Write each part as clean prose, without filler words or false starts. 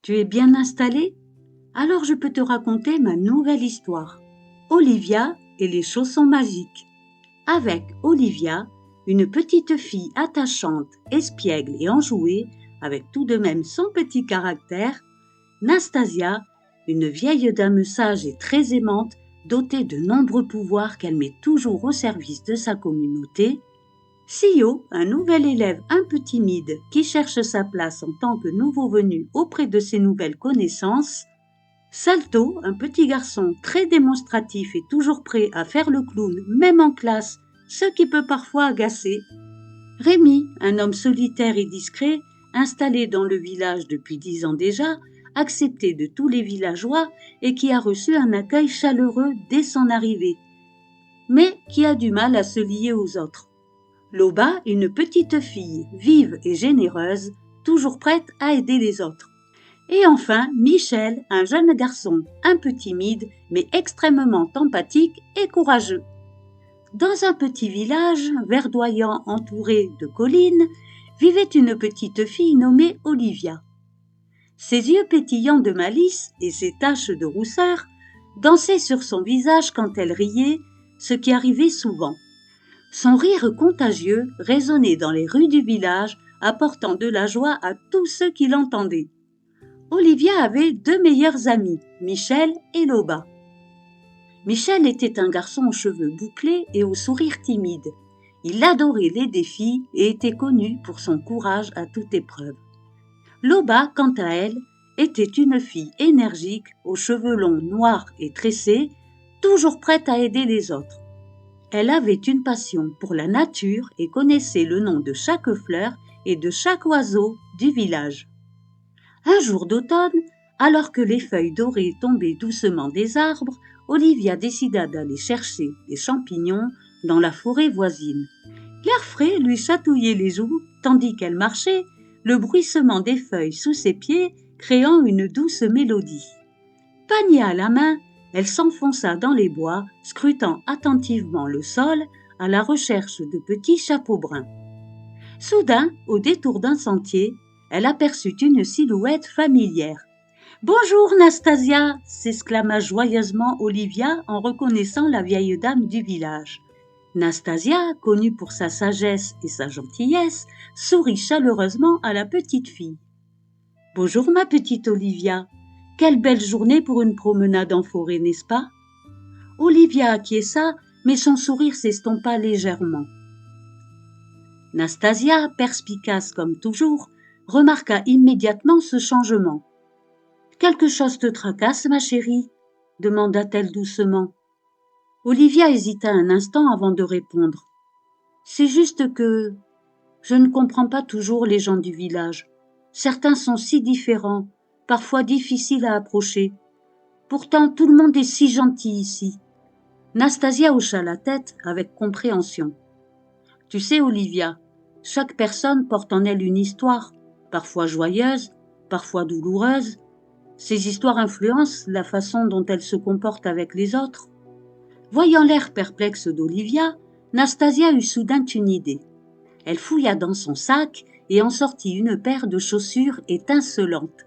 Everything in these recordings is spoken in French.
Tu es bien installé? Alors je peux te raconter ma nouvelle histoire. Olivia et les chaussons magiques. Avec Olivia, une petite fille attachante, espiègle et enjouée, avec tout de même son petit caractère, Nastasia, une vieille dame sage et très aimante, dotée de nombreux pouvoirs qu'elle met toujours au service de sa communauté, Sio, un nouvel élève un peu timide qui cherche sa place en tant que nouveau venu auprès de ses nouvelles connaissances, Salto, un petit garçon très démonstratif et toujours prêt à faire le clown même en classe, ce qui peut parfois agacer, Rémi, un homme solitaire et discret, installé dans le village depuis 10 ans déjà, accepté de tous les villageois et qui a reçu un accueil chaleureux dès son arrivée, mais qui a du mal à se lier aux autres. Loba, une petite fille vive et généreuse, toujours prête à aider les autres. Et enfin, Michel, un jeune garçon un peu timide, mais extrêmement empathique et courageux. Dans un petit village verdoyant entouré de collines, vivait une petite fille nommée Olivia. Ses yeux pétillants de malice et ses taches de rousseur dansaient sur son visage quand elle riait, ce qui arrivait souvent. Son rire contagieux résonnait dans les rues du village, apportant de la joie à tous ceux qui l'entendaient. Olivia avait deux meilleurs amis, Michel et Loba. Michel était un garçon aux cheveux bouclés et au sourire timide. Il adorait les défis et était connu pour son courage à toute épreuve. Loba, quant à elle, était une fille énergique, aux cheveux longs noirs et tressés, toujours prête à aider les autres. Elle avait une passion pour la nature et connaissait le nom de chaque fleur et de chaque oiseau du village. Un jour d'automne, alors que les feuilles dorées tombaient doucement des arbres, Olivia décida d'aller chercher des champignons dans la forêt voisine. L'air frais lui chatouillait les joues, tandis qu'elle marchait, le bruissement des feuilles sous ses pieds créant une douce mélodie. Panier à la main, elle s'enfonça dans les bois, scrutant attentivement le sol à la recherche de petits chapeaux bruns. Soudain, au détour d'un sentier, elle aperçut une silhouette familière. « Bonjour, Nastasia !» s'exclama joyeusement Olivia en reconnaissant la vieille dame du village. Nastasia, connue pour sa sagesse et sa gentillesse, sourit chaleureusement à la petite fille. « Bonjour, ma petite Olivia. Quelle belle journée pour une promenade en forêt, n'est-ce pas ?» Olivia acquiesça, mais son sourire s'estompa légèrement. Nastasia, perspicace comme toujours, remarqua immédiatement ce changement. « Quelque chose te tracasse, ma chérie ?» demanda-t-elle doucement. Olivia hésita un instant avant de répondre. « C'est juste que je ne comprends pas toujours les gens du village. Certains sont si différents, parfois difficiles à approcher. Pourtant, tout le monde est si gentil ici. » Nastasia hocha la tête avec compréhension. « Tu sais, Olivia, chaque personne porte en elle une histoire, parfois joyeuse, parfois douloureuse. Ces histoires influencent la façon dont elle se comporte avec les autres. » Voyant l'air perplexe d'Olivia, Nastasia eut soudain une idée. Elle fouilla dans son sac et en sortit une paire de chaussures étincelantes.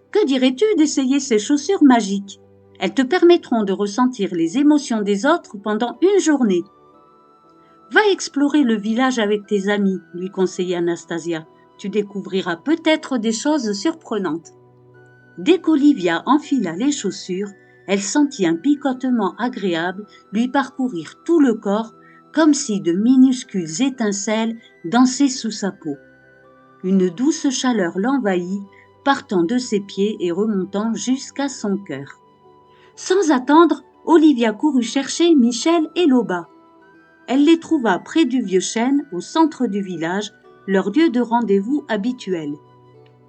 « Que dirais-tu d'essayer ces chaussures magiques ? Elles te permettront de ressentir les émotions des autres pendant une journée. »« Va explorer le village avec tes amis, » lui conseilla Nastasia. « Tu découvriras peut-être des choses surprenantes. » Dès qu'Olivia enfila les chaussures, elle sentit un picotement agréable lui parcourir tout le corps, comme si de minuscules étincelles dansaient sous sa peau. Une douce chaleur l'envahit, partant de ses pieds et remontant jusqu'à son cœur. Sans attendre, Olivia courut chercher Michel et Loba. Elle les trouva près du vieux chêne, au centre du village, leur lieu de rendez-vous habituel.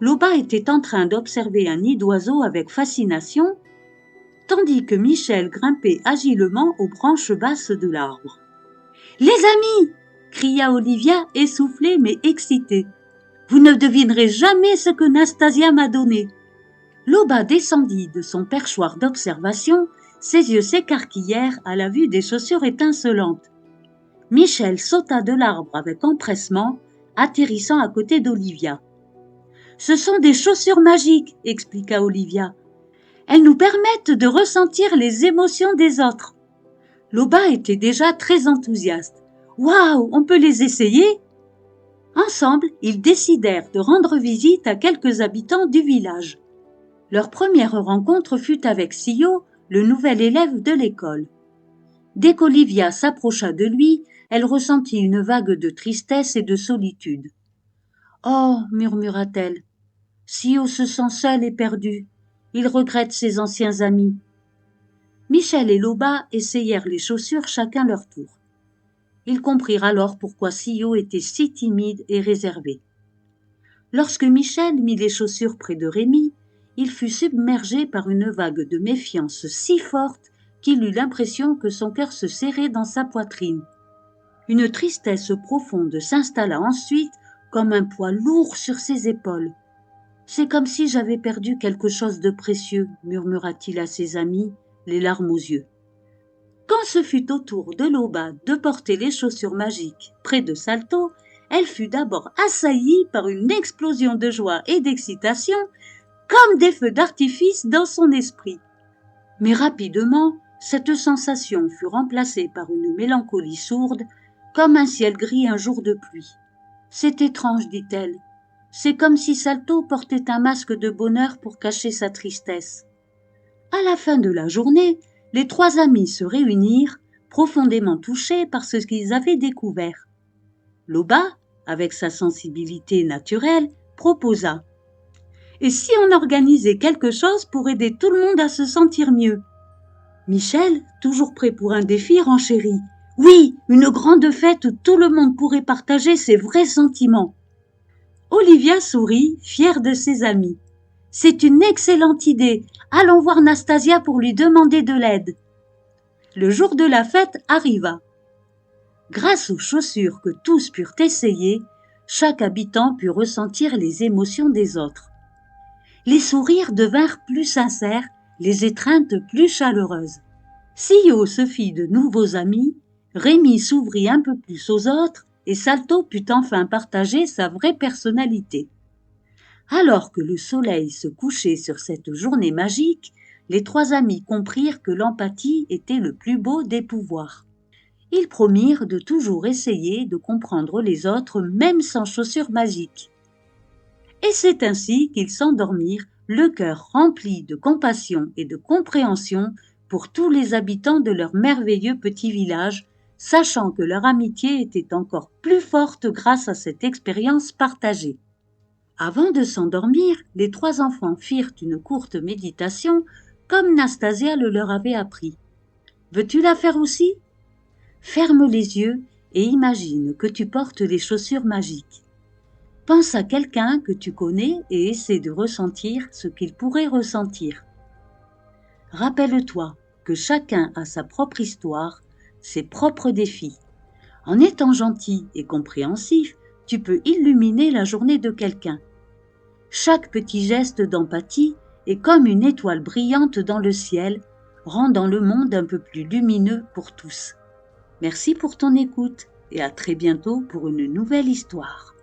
Loba était en train d'observer un nid d'oiseaux avec fascination, tandis que Michel grimpait agilement aux branches basses de l'arbre. « Les amis !» cria Olivia, essoufflée mais excitée. « Vous ne devinerez jamais ce que Nastasia m'a donné. » Loba descendit de son perchoir d'observation, ses yeux s'écarquillèrent à la vue des chaussures étincelantes. Michel sauta de l'arbre avec empressement, atterrissant à côté d'Olivia. Ce sont des chaussures magiques, expliqua Olivia. Elles nous permettent de ressentir les émotions des autres. Loba était déjà très enthousiaste. Waouh, on peut les essayer? Ensemble, ils décidèrent de rendre visite à quelques habitants du village. Leur première rencontre fut avec Sio, le nouvel élève de l'école. Dès qu'Olivia s'approcha de lui, elle ressentit une vague de tristesse et de solitude. « Oh, murmura-t-elle, Sio se sent seul et perdu. Il regrette ses anciens amis. » Michel et Loba essayèrent les chaussures chacun leur tour. Ils comprirent alors pourquoi Sio était si timide et réservé. Lorsque Michel mit les chaussures près de Rémi, il fut submergé par une vague de méfiance si forte qu'il eut l'impression que son cœur se serrait dans sa poitrine. Une tristesse profonde s'installa ensuite comme un poids lourd sur ses épaules. « C'est comme si j'avais perdu quelque chose de précieux, » murmura-t-il à ses amis, les larmes aux yeux. Quand ce fut au tour de Loba de porter les chaussures magiques près de Salto, elle fut d'abord assaillie par une explosion de joie et d'excitation, comme des feux d'artifice dans son esprit. Mais rapidement, cette sensation fut remplacée par une mélancolie sourde, comme un ciel gris un jour de pluie. « C'est étrange, dit-elle. C'est comme si Salto portait un masque de bonheur pour cacher sa tristesse. » À la fin de la journée, les trois amis se réunirent, profondément touchés par ce qu'ils avaient découvert. Loba, avec sa sensibilité naturelle, proposa « Et si on organisait quelque chose pour aider tout le monde à se sentir mieux ?» Michel, toujours prêt pour un défi, renchérit « Oui, une grande fête où tout le monde pourrait partager ses vrais sentiments. » Olivia sourit, fière de ses amis. « C'est une excellente idée. Allons voir Nastasia pour lui demander de l'aide. » Le jour de la fête arriva. Grâce aux chaussures que tous purent essayer, chaque habitant put ressentir les émotions des autres. Les sourires devinrent plus sincères, les étreintes plus chaleureuses. Sio se fit de nouveaux amis, Rémi s'ouvrit un peu plus aux autres et Salto put enfin partager sa vraie personnalité. Alors que le soleil se couchait sur cette journée magique, les trois amis comprirent que l'empathie était le plus beau des pouvoirs. Ils promirent de toujours essayer de comprendre les autres même sans chaussures magiques. Et c'est ainsi qu'ils s'endormirent, le cœur rempli de compassion et de compréhension pour tous les habitants de leur merveilleux petit village, sachant que leur amitié était encore plus forte grâce à cette expérience partagée. Avant de s'endormir, les trois enfants firent une courte méditation comme Nastasia le leur avait appris. « Veux-tu la faire aussi ? Ferme les yeux et imagine que tu portes les chaussures magiques. Pense à quelqu'un que tu connais et essaie de ressentir ce qu'il pourrait ressentir. Rappelle-toi que chacun a sa propre histoire, ses propres défis. En étant gentil et compréhensif, tu peux illuminer la journée de quelqu'un. Chaque petit geste d'empathie est comme une étoile brillante dans le ciel, rendant le monde un peu plus lumineux pour tous. Merci pour ton écoute et à très bientôt pour une nouvelle histoire.